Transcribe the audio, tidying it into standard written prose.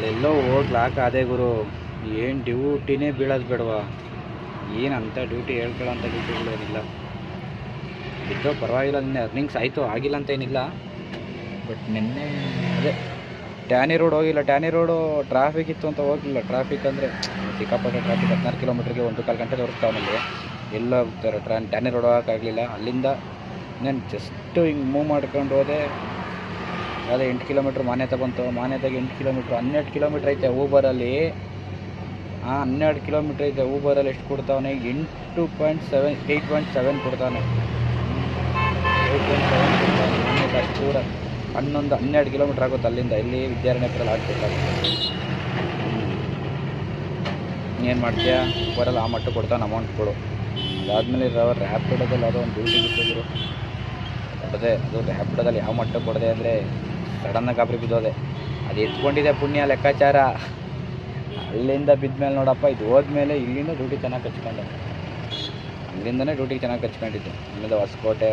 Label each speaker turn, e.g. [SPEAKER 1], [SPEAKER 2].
[SPEAKER 1] ಅಲ್ಲೆಲ್ಲೋ ಹೋಗ್ಲಾಕ ಅದೇ ಗುರು, ಏನು ಡ್ಯೂಟಿನೇ ಬೀಳೋದು ಬೇಡವಾ, ಏನಂತ ಡ್ಯೂಟಿ ಹೇಳ್ಕೊಳ್ಳೋಂಥ ಡ್ಯೂಟಿಗಳೇನಿಲ್ಲ. ಬಿದ್ದೋ ಪರವಾಗಿಲ್ಲ, ನಿನ್ನೆ ಅರ್ನಿಂಗ್ಸ್ ಆಯಿತು, ಆಗಿಲ್ಲ ಅಂತ ಏನಿಲ್ಲ. ಬಟ್ ನಿನ್ನೆ ಅದೇ ಟ್ಯಾನಿ ರೋಡ್ ಹೋಗಿಲ್ಲ. ಟ್ಯಾನಿ ರೋಡು ಟ್ರಾಫಿಕ್ ಇತ್ತು ಅಂತ ಹೋಗಲಿಲ್ಲ. ಟ್ರಾಫಿಕ್ ಅಂದರೆ ಸಿಕ್ಕಾಪಟ್ಟೆ ಟ್ರಾಫಿಕ್. 14 ಕಿಲೋಮೀಟ್ರಿಗೆ 1 ಕಾಲು ಗಂಟೆ ತೋರಿಸ್ತಾವನಲ್ಲಿ. ಎಲ್ಲ ಹೋಗ್ತಾರೆ ಟ್ಯಾನಿ ರೋಡ್ ಹೋಗೋಕ್ಕಾಗಲಿಲ್ಲ. ಅಲ್ಲಿಂದ ನಾನು ಜಸ್ಟು ಹಿಂಗೆ ಮೂವ್ ಮಾಡ್ಕೊಂಡು ಹೋದೆ. ಅದೇ 8 ಕಿಲೋಮೀಟ್ರ್ ಮಾನ್ಯತೆ ಬಂತು. ಮಾನ್ಯತೆಗೆ 8 ಕಿಲೋಮೀಟ್ರ್ 12 ಕಿಲೋಮೀಟ್ರ್ ಐತೆ ಊಬರಲ್ಲಿ. 12 ಕಿಲೋಮೀಟ್ರ್ ಐತೆ ಊಬರಲ್ಲಿ. ಎಷ್ಟು ಕೊಡ್ತಾವನೆ? 8.7 ಕೊಡ್ತಾನೆ. 8.7 ಕೊಡ್ತಾನೆ. ಅಷ್ಟು ದೂರ 12 ಕಿಲೋಮೀಟ್ರ್ ಆಗುತ್ತೆ ಅಲ್ಲಿಂದ. ಇಲ್ಲಿ ವಿದ್ಯಾರಣ್ಯಪುರಲ್ಲಿ ಆಗ್ತಿರ್ತಾರೆ. ಏನು ಮಾಡ್ತೀಯಾ? ಬರಲ್ಲ, ಆ ಮಟ್ಟ ಕೊಡ್ತಾನೆ ಅಮೌಂಟ್ ಕೊಡು. ಅದಾದಮೇಲೆ ರ್ಯಾಪಿಡೋದಲ್ಲಿ ಯಾವುದೋ ಒಂದು ಡ್ಯೂಟಿ ಬಿಟ್ಟಿದ್ರು ಕೊಡದೆ. ಅದು ರ್ಯಾಪಿಡೋದಲ್ಲಿ ಯಾವ ಮಟ್ಟ ಕೊಡದೆ ಅಂದರೆ ಸಡನ್ನಾಗಿ ಗಾಬರಿ ಬಿದ್ದೋದೆ. ಅದು ಎತ್ಕೊಂಡಿದೆ ಪುಣ್ಯ ಲೆಕ್ಕಾಚಾರ. ಅಲ್ಲಿಂದ ಬಿದ್ಮೇಲೆ ನೋಡಪ್ಪ, ಇದು ಹೋದ್ಮೇಲೆ ಇಲ್ಲಿಂದ ಡ್ಯೂಟಿ ಚೆನ್ನಾಗಿ ಹಚ್ಕೊಂಡೆ. ಅಲ್ಲಿಂದನೇ ಡ್ಯೂಟಿಗೆ ಚೆನ್ನಾಗಿ ಹಚ್ಕೊಂಡಿದ್ದೆ. ಆಮೇಲೆ ಹೊಸಕೋಟೆ